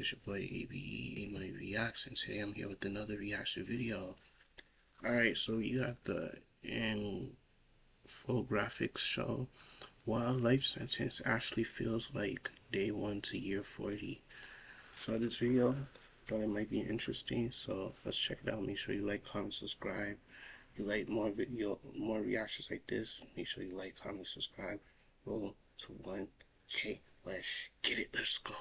it's your boy ABE Money Reacts, and today I'm here with another reaction video. Alright, so we got the infographics show why a life sentence actually feels like day 1 to year 40. So this video, thought it might be interesting, so let's check it out. Make sure you like, comment, subscribe. If you like more reactions like this, make sure you like, comment, subscribe. Roll to 1K. Let's get it. Let's go.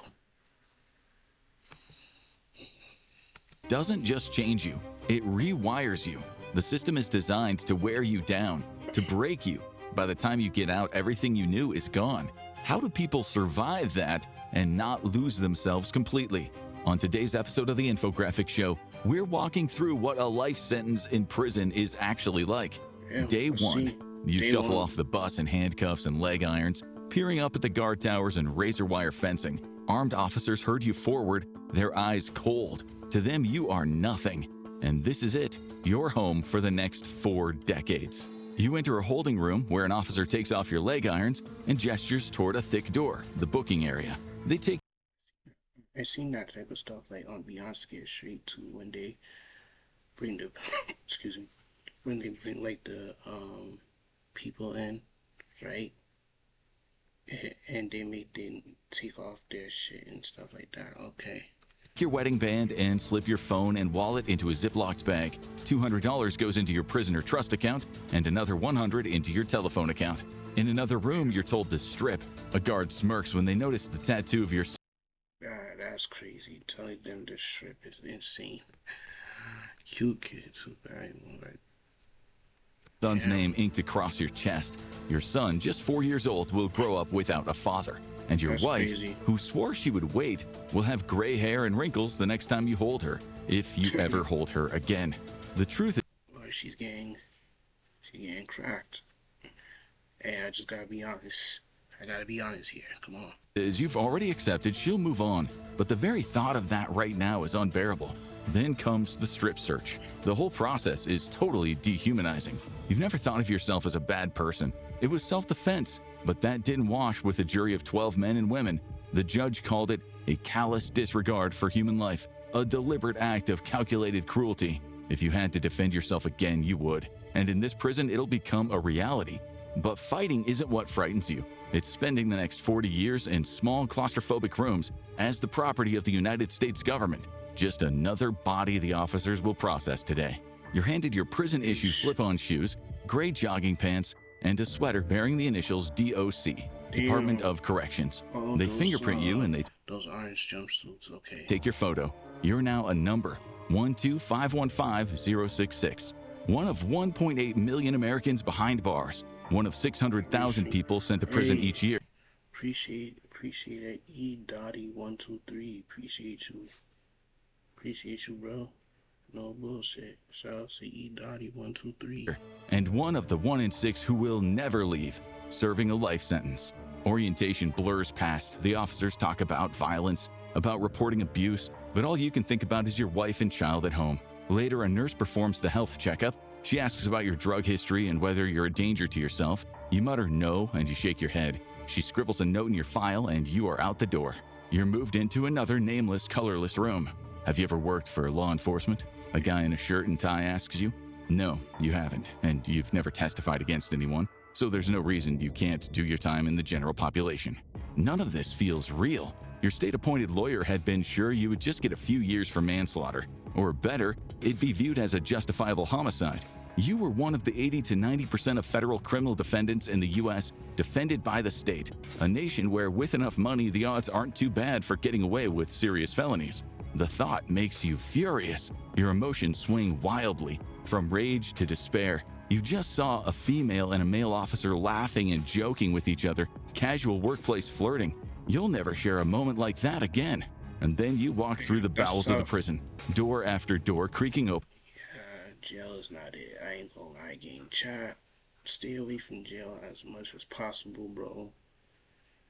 Doesn't just change you, it rewires you. The system is designed to wear you down, to break you. By the time you get out, everything you knew is gone. How do people survive that and not lose themselves completely? On today's episode of the Infographics Show, we're walking through what a life sentence in prison is actually like. Day 1, you shuffle off the bus in handcuffs and leg irons, peering up at the guard towers and razor wire fencing. Armed officers herd you forward, their eyes cold. To them, you are nothing. And this is it, your home for the next 4 decades. You enter a holding room where an officer takes off your leg irons and gestures toward a thick door, the booking area. They take I seen that type of stuff like on Beyond Scared Straight too, when they bring the excuse me, when they bring like the people in, right? And they make them take off their shit and stuff like that. Okay. your wedding band and slip your phone and wallet into a Ziploc bag. $200 goes into your prisoner trust account and another $100 into your telephone account. In another room, you're told to strip. A guard smirks when they notice the tattoo of your that's crazy. Telling them to strip is insane. Cute kids who son's name inked across your chest. Your son, just 4 years old, will grow up without a father. And your wife, who swore she would wait, will have gray hair and wrinkles the next time you hold her, if you ever hold her again. The truth is, she's getting cracked. Hey, I just gotta be honest. I gotta be honest here. Come on. Is you've already accepted she'll move on, but the very thought of that right now is unbearable. Then comes the strip search. The whole process is totally dehumanizing. You've never thought of yourself as a bad person. It was self-defense, but that didn't wash with a jury of 12 men and women. The judge called it a callous disregard for human life, a deliberate act of calculated cruelty. If you had to defend yourself again, you would. And in this prison, it'll become a reality. But fighting isn't what frightens you. It's spending the next 40 years in small claustrophobic rooms as the property of the United States government. Just another body the officers will process today. You're handed your prison-issue slip-on shoes, gray jogging pants, and a sweater bearing the initials DOC, Department of Corrections. They fingerprint you and they those orange jumpsuits, okay. Take your photo. You're now a number, 12515-066. One of 1.8 million Americans behind bars. One of 600,000 people sent to prison each year. Appreciate it. E.Dottie123. Appreciate you, bro. No bullshit. Shout out to E.Dottie123. And one of the 1 in 6 who will never leave, serving a life sentence. Orientation blurs past. The officers talk about violence, about reporting abuse, but all you can think about is your wife and child at home. Later, a nurse performs the health checkup. She asks about your drug history and whether you're a danger to yourself. You mutter no and you shake your head. She scribbles a note in your file and you are out the door. You're moved into another nameless, colorless room. Have you ever worked for law enforcement? A guy in a shirt and tie asks you. No, you haven't, and you've never testified against anyone, so there's no reason you can't do your time in the general population. None of this feels real. Your state-appointed lawyer had been sure you would just get a few years for manslaughter, or better, it'd be viewed as a justifiable homicide. You were one of the 80 to 90% of federal criminal defendants in the U.S. defended by the state, a nation where with enough money the odds aren't too bad for getting away with serious felonies. The thought makes you furious. Your emotions swing wildly, from rage to despair. You just saw a female and a male officer laughing and joking with each other, casual workplace flirting. You'll never share a moment like that again. And then you walk through the bowels of the prison, door after door creaking open. Jail is not it. I ain't gonna lie, gang. Chat, stay away from jail as much as possible, bro.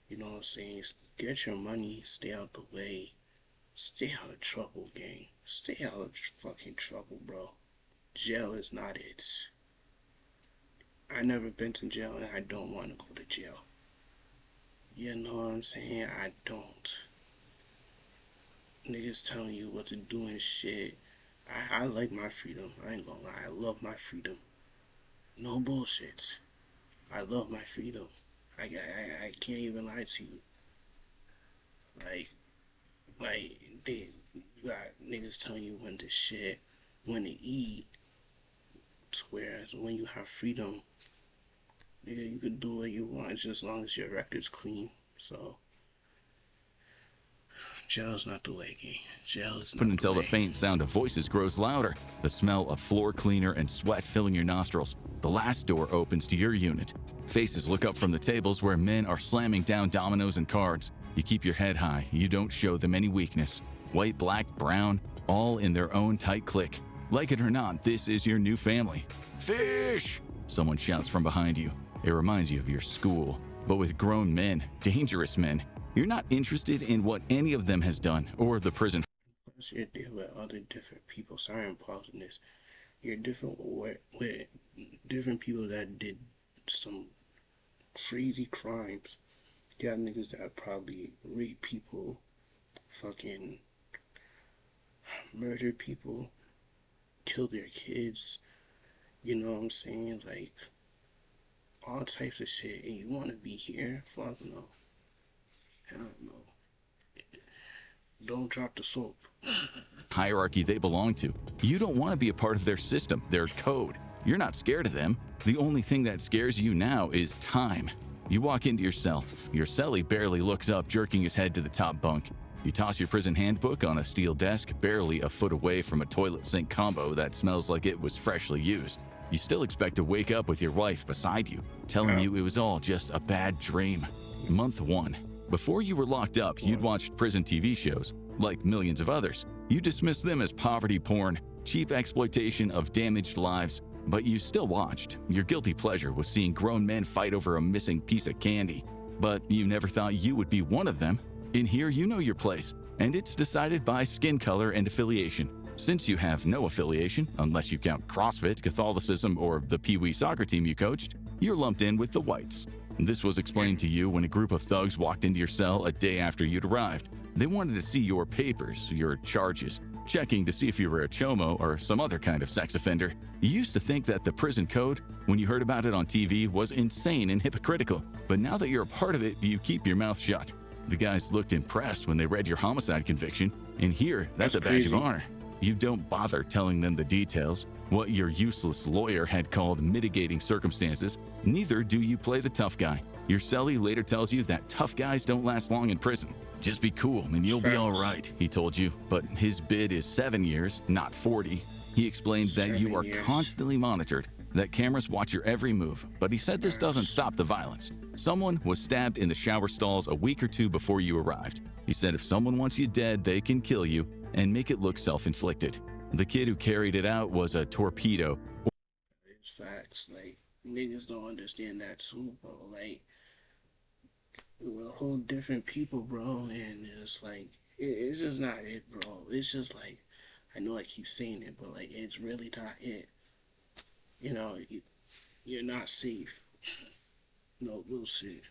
You know what I'm saying? Get your money, stay out the way. Stay out of trouble, gang. Stay out of fucking trouble, bro. Jail is not it. I never been to jail and I don't want to go to jail. You know what I'm saying? I don't. niggas telling you what to do and shit. I like my freedom. I ain't gonna lie. I love my freedom. No bullshit. I love my freedom. I can't even lie to you. Like, they, you got niggas telling you when to shit, when to eat. Whereas when you have freedom, nigga, you can do what you want just as long as your record's clean. So, jail's not the way, gang. Jail is not But until the the way. faint sound of voices grows louder, the smell of floor cleaner and sweat filling your nostrils, the last door opens to your unit. Faces look up from the tables where men are slamming down dominoes and cards. You keep your head high. You don't show them any weakness. White, black, brown, all in their own tight clique. Like it or not, this is your new family. Fish! Someone shouts from behind you. It reminds you of your school, but with grown men, dangerous men. You're not interested in what any of them has done or the prison. Plus, you're dealing with other different people. Sorry, I'm pausing this. You're different with different people that did some crazy crimes. You got niggas that probably rape people, fucking murder people, kill their kids. You know what I'm saying? Like, all types of shit. And you want to be here? Fuck no. Hell no. Don't drop the soap. Hierarchy they belong to. You don't want to be a part of their system, their code. You're not scared of them. The only thing that scares you now is time. You walk into your cell. Your cellie barely looks up, jerking his head to the top bunk. You toss your prison handbook on a steel desk, barely a foot away from a toilet sink combo that smells like it was freshly used. You still expect to wake up with your wife beside you, telling you it was all just a bad dream. Month 1. Before you were locked up, you'd watched prison TV shows. Like millions of others, you dismissed them as poverty porn, cheap exploitation of damaged lives, but you still watched. Your guilty pleasure was seeing grown men fight over a missing piece of candy. But you never thought you would be one of them. In here, you know your place, and it's decided by skin color and affiliation. Since you have no affiliation, unless you count CrossFit, Catholicism, or the Pee Wee soccer team you coached, you're lumped in with the whites. This was explained to you when a group of thugs walked into your cell a day after you'd arrived. They wanted to see your papers, your charges, checking to see if you were a chomo or some other kind of sex offender. You used to think that the prison code, when you heard about it on TV, was insane and hypocritical, but now that you're a part of it, you keep your mouth shut. The guys looked impressed when they read your homicide conviction, and here, that's a badge crazy. of honor. You don't bother telling them the details, what your useless lawyer had called mitigating circumstances. Neither do you play the tough guy. Your cellie later tells you that tough guys don't last long in prison. Just be cool and you'll be all right, he told you. But his bid is 7 years, not 40. He explained that you 7 are years. constantly monitored, that cameras watch your every move, but he said this doesn't stop the violence. Someone was stabbed in the shower stalls a week or 2 before you arrived. He said if someone wants you dead, they can kill you and make it look self-inflicted. The kid who carried it out was a torpedo. It's facts. Like, niggas don't understand that too, bro. Like, we're a whole different people, bro. And it's like, it's just not it, bro. It's just like, I know I keep saying it, but like, it's really not it. You know, you're not safe. No bullshit.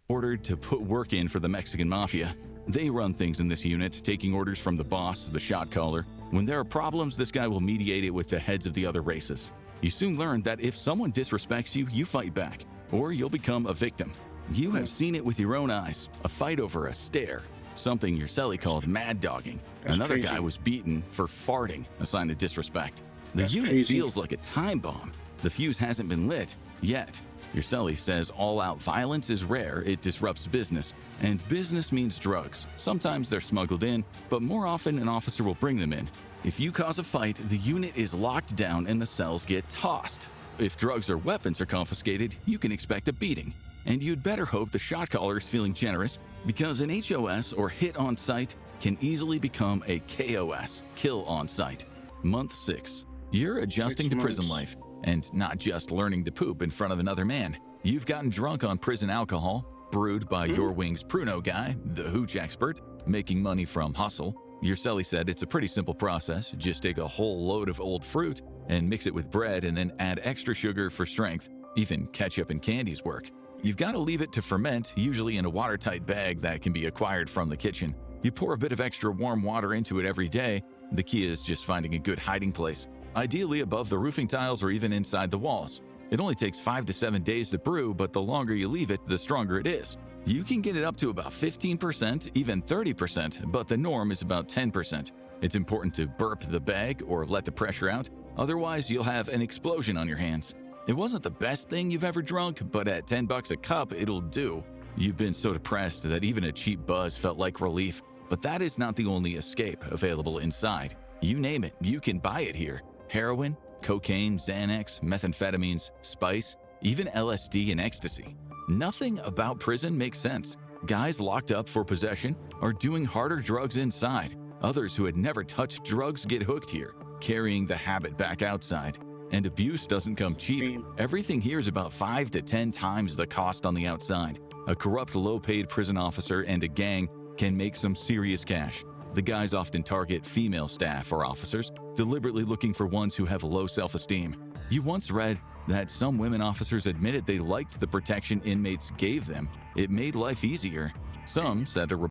Ordered to put work in for the Mexican mafia. They run things in this unit, taking orders from the boss, the shot caller. When there are problems, this guy will mediate it with the heads of the other races. You soon learn that if someone disrespects you, you fight back, or you'll become a victim. You have seen it with your own eyes, a fight over a stare, something your cellie called mad dogging. That's Another crazy. guy was beaten for farting, a sign of disrespect. The That's unit crazy. feels like a time bomb. The fuse hasn't been lit yet. Your cellie says all-out violence is rare, it disrupts business, and business means drugs. Sometimes they're smuggled in, but more often an officer will bring them in. If you cause a fight, the unit is locked down and the cells get tossed. If drugs or weapons are confiscated, you can expect a beating. And you'd better hope the shot caller is feeling generous, because an HOS or hit on sight can easily become a KOS, kill on sight. Month 6. You're adjusting 6 to prison months. life. And not just learning to poop in front of another man. You've gotten drunk on prison alcohol, brewed by your wing's Pruno guy, the hooch expert, making money from hustle. Your cellie said it's a pretty simple process. Just take a whole load of old fruit and mix it with bread and then add extra sugar for strength. Even ketchup and candies work. You've got to leave it to ferment, usually in a watertight bag that can be acquired from the kitchen. You pour a bit of extra warm water into it every day. The key is just finding a good hiding place, ideally above the roofing tiles or even inside the walls. It only takes 5 to 7 days to brew, but the longer you leave it, the stronger it is. You can get it up to about 15%, even 30%, but the norm is about 10%. It's important to burp the bag or let the pressure out, otherwise you'll have an explosion on your hands. It wasn't the best thing you've ever drunk, but at $10 a cup, it'll do. You've been so depressed that even a cheap buzz felt like relief, but that is not the only escape available inside. You name it, you can buy it here. Heroin, cocaine, Xanax, methamphetamines, spice, even LSD and ecstasy. Nothing about prison makes sense. Guys locked up for possession are doing harder drugs inside. Others who had never touched drugs get hooked here, carrying the habit back outside. And abuse doesn't come cheap. Everything here is about 5 to 10 times the cost on the outside. A corrupt, low-paid prison officer and a gang can make some serious cash. The guys often target female staff or officers, deliberately looking for ones who have low self-esteem. You once read that some women officers admitted they liked the protection inmates gave them. It made life easier. Some said a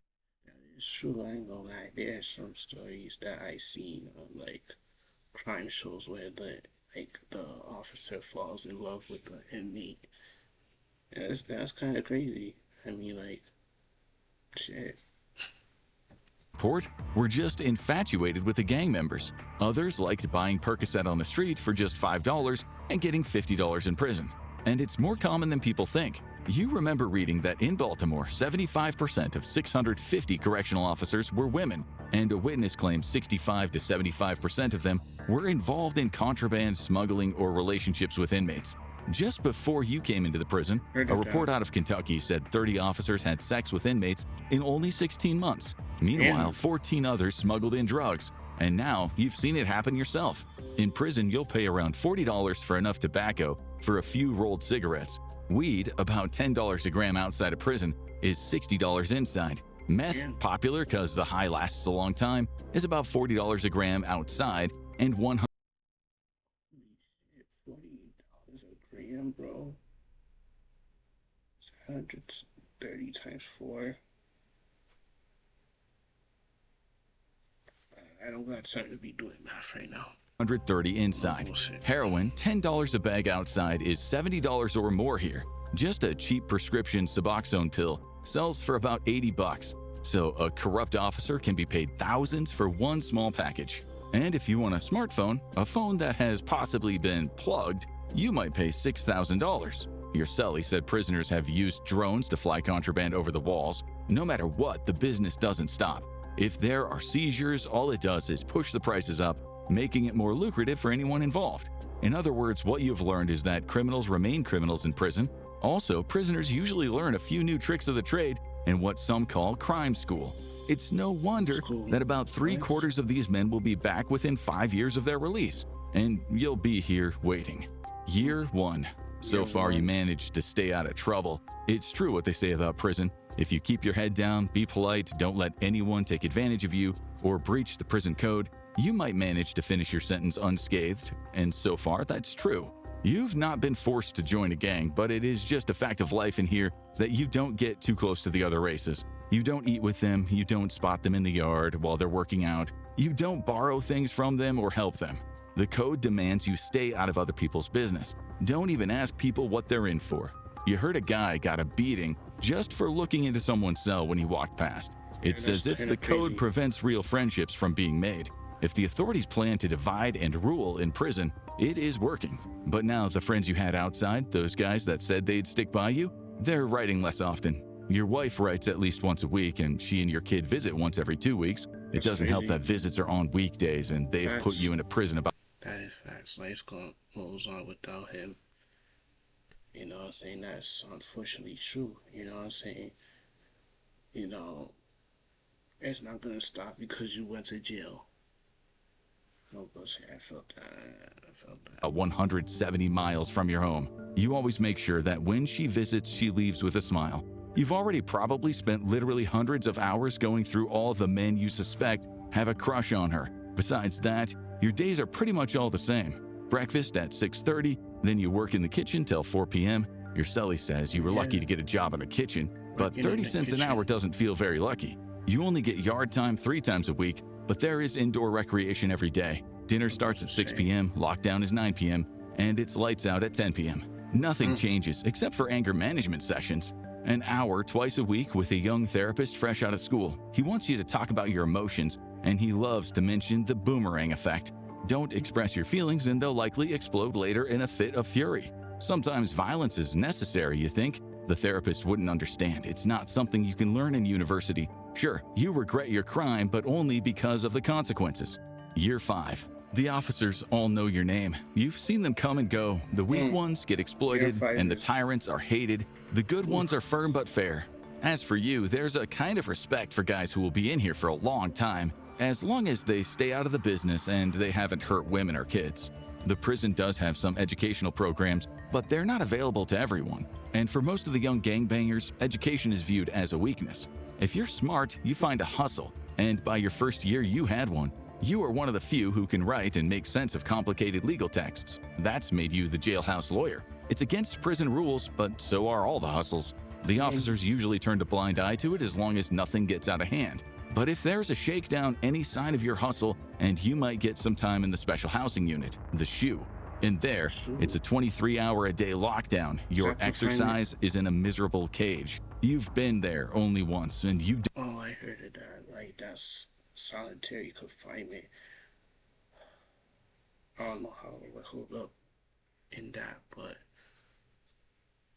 It's true, I ain't gonna lie. There's some stories that I seen on like crime shows where the officer falls in love with the inmate. And that's kind of crazy. I mean, like, shit. Port were just infatuated with the gang members. Others liked buying Percocet on the street for just $5 and getting $50 in prison. And it's more common than people think. You remember reading that in Baltimore, 75% of 650 correctional officers were women, and a witness claimed 65 to 75% of them were involved in contraband, smuggling, or relationships with inmates. Just before you came into the prison, a report out of Kentucky said 30 officers had sex with inmates in only 16 months. Meanwhile, 14 others smuggled in drugs. And now you've seen it happen yourself. In prison, you'll pay around $40 for enough tobacco for a few rolled cigarettes. Weed, about $10 a gram outside of prison, is $60 inside. Meth, popular because the high lasts a long time, is about $40 a gram outside and $100 $40 a gram, bro. It's 130 times 4. I don't got time to be doing math right now. 130 inside. Heroin, $10 a bag outside, is $70 or more here. Just a cheap prescription Suboxone pill sells for about 80 bucks. So a corrupt officer can be paid thousands for one small package. And if you want a smartphone, a phone that has possibly been plugged, you might pay $6,000. Your cellie said prisoners have used drones to fly contraband over the walls. No matter what, the business doesn't stop. If there are seizures, all it does is push the prices up, making it more lucrative for anyone involved. In other words, what you've learned is that criminals remain criminals in prison. Also, prisoners usually learn a few new tricks of the trade in what some call crime school. It's no wonder that about 3/4 of these men will be back within 5 years of their release, and you'll be here waiting. Year 1. So far, you managed to stay out of trouble. It's true what they say about prison. If you keep your head down, be polite, don't let anyone take advantage of you or breach the prison code, you might manage to finish your sentence unscathed, and so far that's true. You've not been forced to join a gang, but it is just a fact of life in here that you don't get too close to the other races. You don't eat with them, you don't spot them in the yard while they're working out, you don't borrow things from them or help them. The code demands you stay out of other people's business. Don't even ask people what they're in for. You heard a guy got a beating just for looking into someone's cell when he walked past. It's as if the code prevents real friendships from being made. If the authorities plan to divide and rule in prison, it is working. But now the friends you had outside, those guys that said they'd stick by you, they're writing less often. Your wife writes at least once a week, and she and your kid visit once every 2 weeks. It doesn't help that visits are on weekdays, and they've put you into prison about... That is facts. Life goes on without him. You know what I'm saying? That's unfortunately true. You know what I'm saying? You know, it's not gonna stop because you went to jail. No bullshit. I felt that. 170 miles from your home. You always make sure that when she visits, she leaves with a smile. You've already probably spent literally hundreds of hours going through all the men you suspect have a crush on her. Besides that, your days are pretty much all the same. Breakfast at 6:30, then you work in the kitchen till 4 p.m. Your cellie says you were lucky to get a job in the kitchen, but 30 cents an hour doesn't feel very lucky. You only get yard time 3 times a week, but there is indoor recreation every day. Dinner starts at 6 p.m., lockdown is 9 p.m., and it's lights out at 10 p.m. Nothing changes except for anger management sessions. An hour twice a week with a young therapist fresh out of school. He wants you to talk about your emotions, and he loves to mention the boomerang effect. Don't express your feelings and they'll likely explode later in a fit of fury. Sometimes violence is necessary, you think? The therapist wouldn't understand. It's not something you can learn in university. Sure, you regret your crime, but only because of the consequences. Year 5. The officers all know your name. You've seen them come and go. The weak ones get exploited, and the tyrants are hated. The good ones are firm but fair. As for you, there's a kind of respect for guys who will be in here for a long time, as long as they stay out of the business and they haven't hurt women or kids. The prison does have some educational programs, but they're not available to everyone. And for most of the young gangbangers, education is viewed as a weakness. If you're smart, you find a hustle, and by your first year you had one. You are one of the few who can write and make sense of complicated legal texts. That's made you the jailhouse lawyer. It's against prison rules, but so are all the hustles. The officers usually turn a blind eye to it as long as nothing gets out of hand. But if there's a shakedown, any sign of your hustle, and you might get some time in the special housing unit, the SHU. In there, it's a 23-hour-a-day lockdown. Your exercise is in a miserable cage. You've been there only once, and you... Oh, I heard of that. Like, that's solitary confinement. I don't know how it would hold up in that, but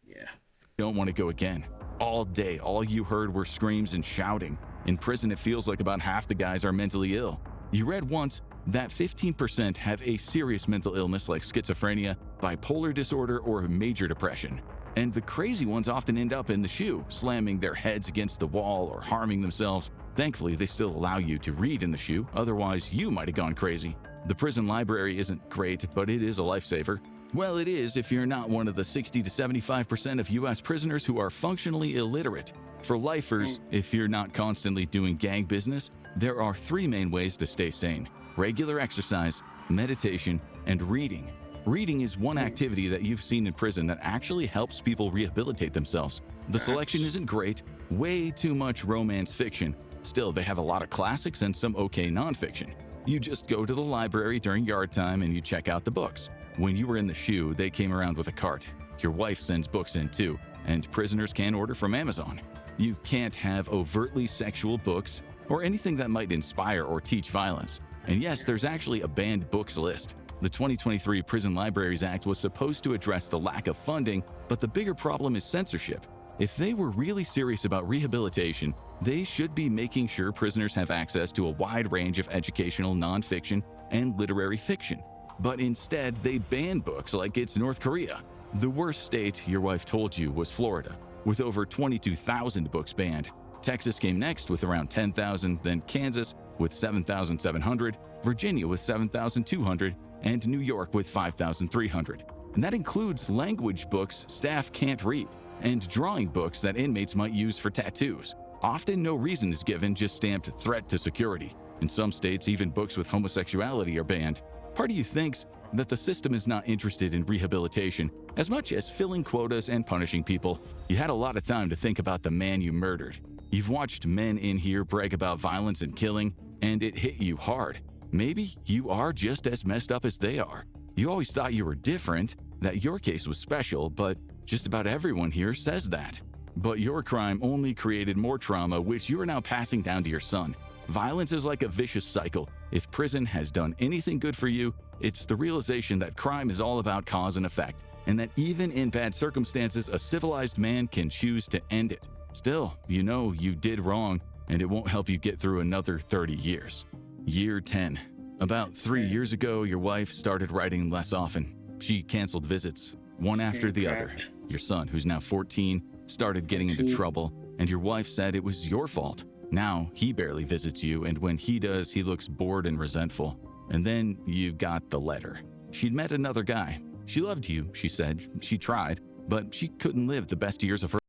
yeah. Don't want to go again. All day, all you heard were screams and shouting. In prison, it feels like about half the guys are mentally ill. You read once that 15% have a serious mental illness like schizophrenia, bipolar disorder, or major depression. And the crazy ones often end up in the SHU, slamming their heads against the wall or harming themselves. Thankfully, they still allow you to read in the SHU, otherwise you might have gone crazy. The prison library isn't great, but it is a lifesaver. Well, it is if you're not one of the 60 to 75% of U.S. prisoners who are functionally illiterate. For lifers, if you're not constantly doing gang business, there are 3 main ways to stay sane: regular exercise, meditation, and reading. Reading is one activity that you've seen in prison that actually helps people rehabilitate themselves. The selection isn't great, way too much romance fiction. Still, they have a lot of classics and some okay nonfiction. You just go to the library during yard time and you check out the books. When you were in the SHU, they came around with a cart. Your wife sends books in too, and prisoners can order from Amazon. You can't have overtly sexual books or anything that might inspire or teach violence. And yes, there's actually a banned books list. The 2023 Prison Libraries Act was supposed to address the lack of funding, but the bigger problem is censorship. If they were really serious about rehabilitation, they should be making sure prisoners have access to a wide range of educational nonfiction and literary fiction. But instead, they ban books like it's North Korea. The worst state, your wife told you, was Florida, with over 22,000 books banned. Texas came next with around 10,000, then Kansas with 7,700, Virginia with 7,200, and New York with 5,300. And that includes language books staff can't read, and drawing books that inmates might use for tattoos. Often no reason is given, just stamped threat to security. In some states, even books with homosexuality are banned. Part of you thinks that the system is not interested in rehabilitation as much as filling quotas and punishing people. You had a lot of time to think about the man you murdered. You've watched men in here brag about violence and killing, and it hit you hard. Maybe you are just as messed up as they are. You always thought you were different, that your case was special, but just about everyone here says that. But your crime only created more trauma, which you are now passing down to your son. Violence is like a vicious cycle. If prison has done anything good for you, it's the realization that crime is all about cause and effect, and that even in bad circumstances, a civilized man can choose to end it. Still, you know you did wrong, and it won't help you get through another 30 years. Year 10. About 3 years ago, your wife started writing less often. She canceled visits, one after the other. Your son, who's now 14, started getting into trouble, and your wife said it was your fault. Now, he barely visits you, and when he does, he looks bored and resentful. And then you got the letter. She'd met another guy. She loved you, she said. She tried, but she couldn't live the best years of her.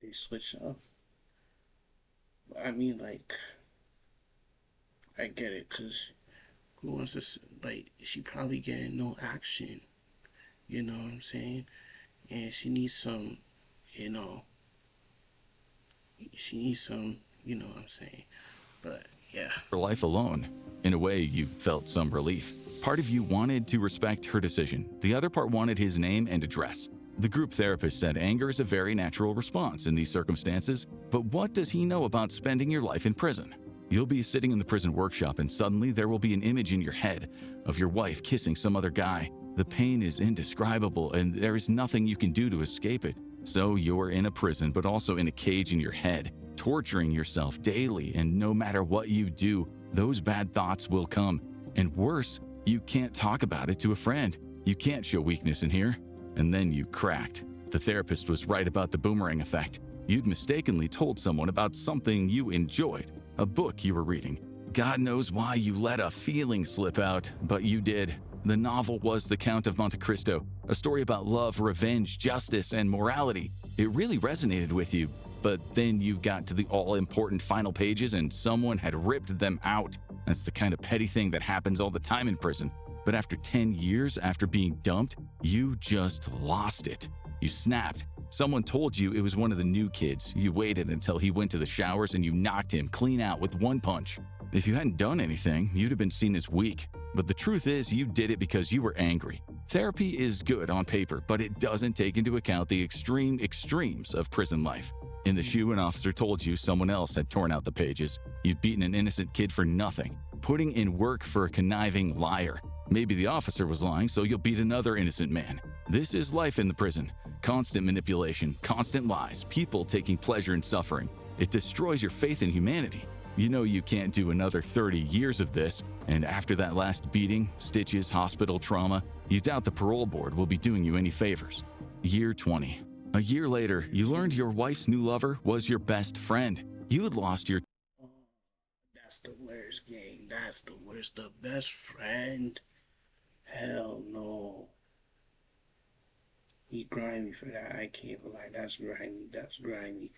They switch up. I mean, like, I get it, because who wants to, like, she probably getting no action. You know what I'm saying? And she needs some, you know, she needs some, you know what I'm saying. But yeah. Her life alone. In a way, you felt some relief. Part of you wanted to respect her decision. The other part wanted his name and address. The group therapist said anger is a very natural response in these circumstances, but what does he know about spending your life in prison? You'll be sitting in the prison workshop and suddenly there will be an image in your head of your wife kissing some other guy. The pain is indescribable and there is nothing you can do to escape it. So you're in a prison, but also in a cage in your head, torturing yourself daily, and no matter what you do, those bad thoughts will come. And worse, you can't talk about it to a friend. You can't show weakness in here. And then you cracked. The therapist was right about the boomerang effect. You'd mistakenly told someone about something you enjoyed, a book you were reading. God knows why you let a feeling slip out, but you did. The novel was The Count of Monte Cristo, a story about love, revenge, justice, and morality. It really resonated with you, but then you got to the all-important final pages and someone had ripped them out. That's the kind of petty thing that happens all the time in prison. But after 10 years after being dumped, you just lost it. You snapped. Someone told you it was one of the new kids. You waited until he went to the showers and you knocked him clean out with one punch. If you hadn't done anything, you'd have been seen as weak. But the truth is, you did it because you were angry. Therapy is good on paper, but it doesn't take into account the extremes of prison life. In the shoe, an officer told you someone else had torn out the pages. You'd beaten an innocent kid for nothing, putting in work for a conniving liar. Maybe the officer was lying, so you'll beat another innocent man. This is life in the prison. Constant manipulation, constant lies, people taking pleasure in suffering. It destroys your faith in humanity. You know you can't do another 30 years of this, and after that last beating, stitches, hospital trauma, you doubt the parole board will be doing you any favors. Year 20. A year later, you learned your wife's new lover was your best friend. You had lost your... Oh, that's the worst game. That's the worst. The best friend? Hell no. He grimy for that. I can't lie. That's grimy. That's grimy.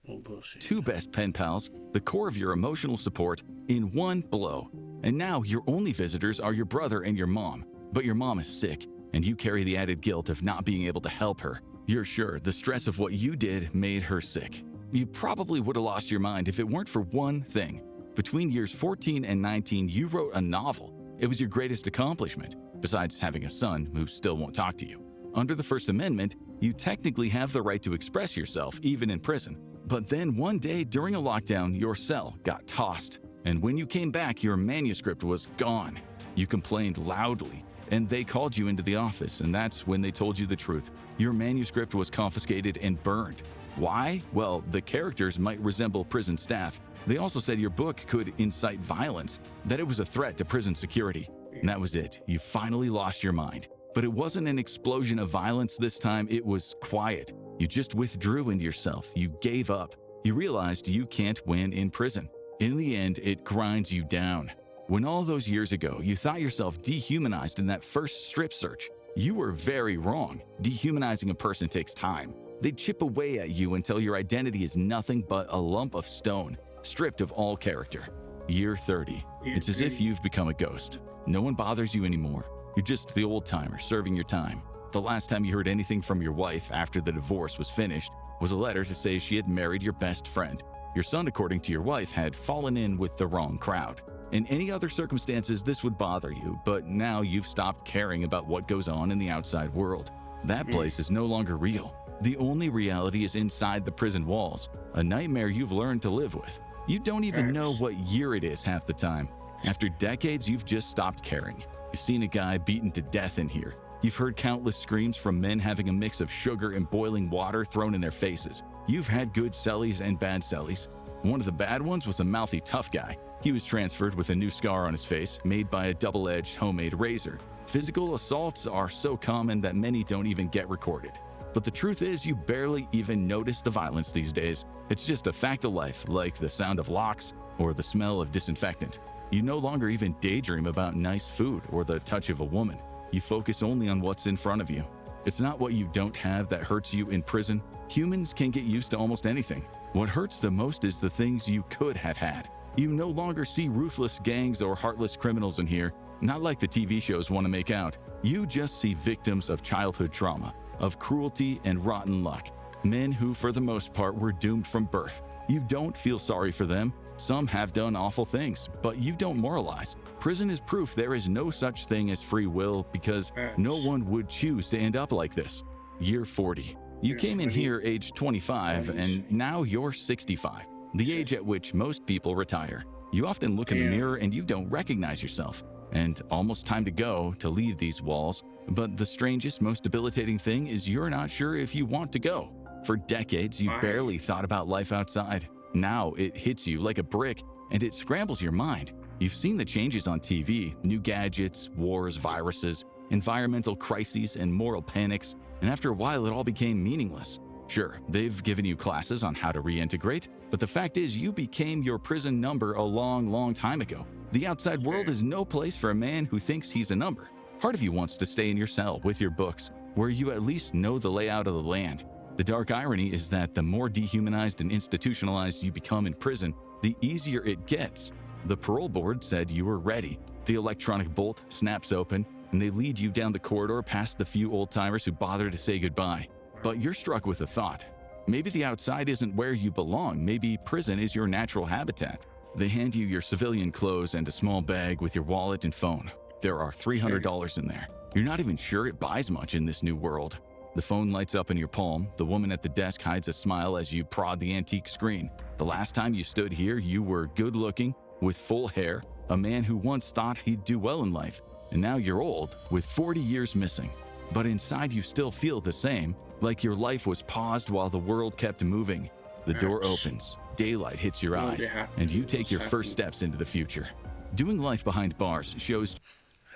No bullshit. Two best pen pals, the core of your emotional support, in one blow. And now your only visitors are your brother and your mom. But your mom is sick, and you carry the added guilt of not being able to help her. You're sure the stress of what you did made her sick. You probably would have lost your mind if it weren't for one thing. Between years 14 and 19, you wrote a novel. It was your greatest accomplishment, besides having a son who still won't talk to you. Under the First Amendment, you technically have the right to express yourself, even in prison. But then one day during a lockdown, your cell got tossed. And when you came back, your manuscript was gone. You complained loudly, and they called you into the office, and that's when they told you the truth. Your manuscript was confiscated and burned. Why? Well, the characters might resemble prison staff. They also said your book could incite violence, that it was a threat to prison security. And that was it. You finally lost your mind. But it wasn't an explosion of violence this time, it was quiet. You just withdrew into yourself. You gave up. You realized you can't win in prison. In the end, it grinds you down. When all those years ago, you thought yourself dehumanized in that first strip search, you were very wrong. Dehumanizing a person takes time. They chip away at you until your identity is nothing but a lump of stone, stripped of all character. Year 30. It's as if you've become a ghost. No one bothers you anymore. You're just the old-timer serving your time. The last time you heard anything from your wife after the divorce was finished was a letter to say she had married your best friend. Your son, according to your wife, had fallen in with the wrong crowd. In any other circumstances, this would bother you, but now you've stopped caring about what goes on in the outside world. That place is no longer real. The only reality is inside the prison walls, a nightmare you've learned to live with. You don't even know what year it is half the time. After decades, you've just stopped caring. You've seen a guy beaten to death in here. You've heard countless screams from men having a mix of sugar and boiling water thrown in their faces. You've had good cellies and bad cellies. One of the bad ones was a mouthy tough guy. He was transferred with a new scar on his face, made by a double-edged homemade razor. Physical assaults are so common that many don't even get recorded. But the truth is, you barely even notice the violence these days. It's just a fact of life, like the sound of locks or the smell of disinfectant. You no longer even daydream about nice food or the touch of a woman. You focus only on what's in front of you. It's not what you don't have that hurts you in prison. Humans can get used to almost anything. What hurts the most is the things you could have had. You no longer see ruthless gangs or heartless criminals in here, not like the TV shows want to make out. You just see victims of childhood trauma, of cruelty and rotten luck. Men who, for the most part, were doomed from birth. You don't feel sorry for them. Some have done awful things, but you don't moralize. Prison is proof there is no such thing as free will because no one would choose to end up like this. Year 40. You came in here age 25 and now you're 65, the age at which most people retire. You often look in the mirror and you don't recognize yourself. And almost time to go, to leave these walls. But the strangest, most debilitating thing is you're not sure if you want to go. For decades, you barely thought about life outside. Now it hits you like a brick and it scrambles your mind. You've seen the changes on TV, new gadgets, wars, viruses, environmental crises, and moral panics. And after a while, it all became meaningless. Sure, they've given you classes on how to reintegrate, but the fact is you became your prison number a long, long time ago. The outside world is no place for a man who thinks he's a number. Part of you wants to stay in your cell with your books, where you at least know the layout of the land. The dark irony is that the more dehumanized and institutionalized you become in prison, the easier it gets. The parole board said you were ready. The electronic bolt snaps open, and they lead you down the corridor past the few old-timers who bother to say goodbye. But you're struck with a thought. Maybe the outside isn't where you belong. Maybe prison is your natural habitat. They hand you your civilian clothes and a small bag with your wallet and phone. There are $300 in there. You're not even sure it buys much in this new world. The phone lights up in your palm. The woman at the desk hides a smile as you prod the antique screen. The last time you stood here, you were good-looking, with full hair, a man who once thought he'd do well in life. And now you're old, with 40 years missing. But inside you still feel the same, like your life was paused while the world kept moving. The door opens, daylight hits your eyes, and you take your first steps into the future. Doing life behind bars shows...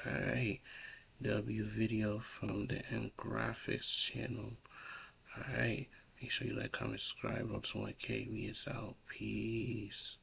Alright, W video from the M Graphics channel. Alright, make sure you like, comment, subscribe. Up to 1K, we is out. Peace.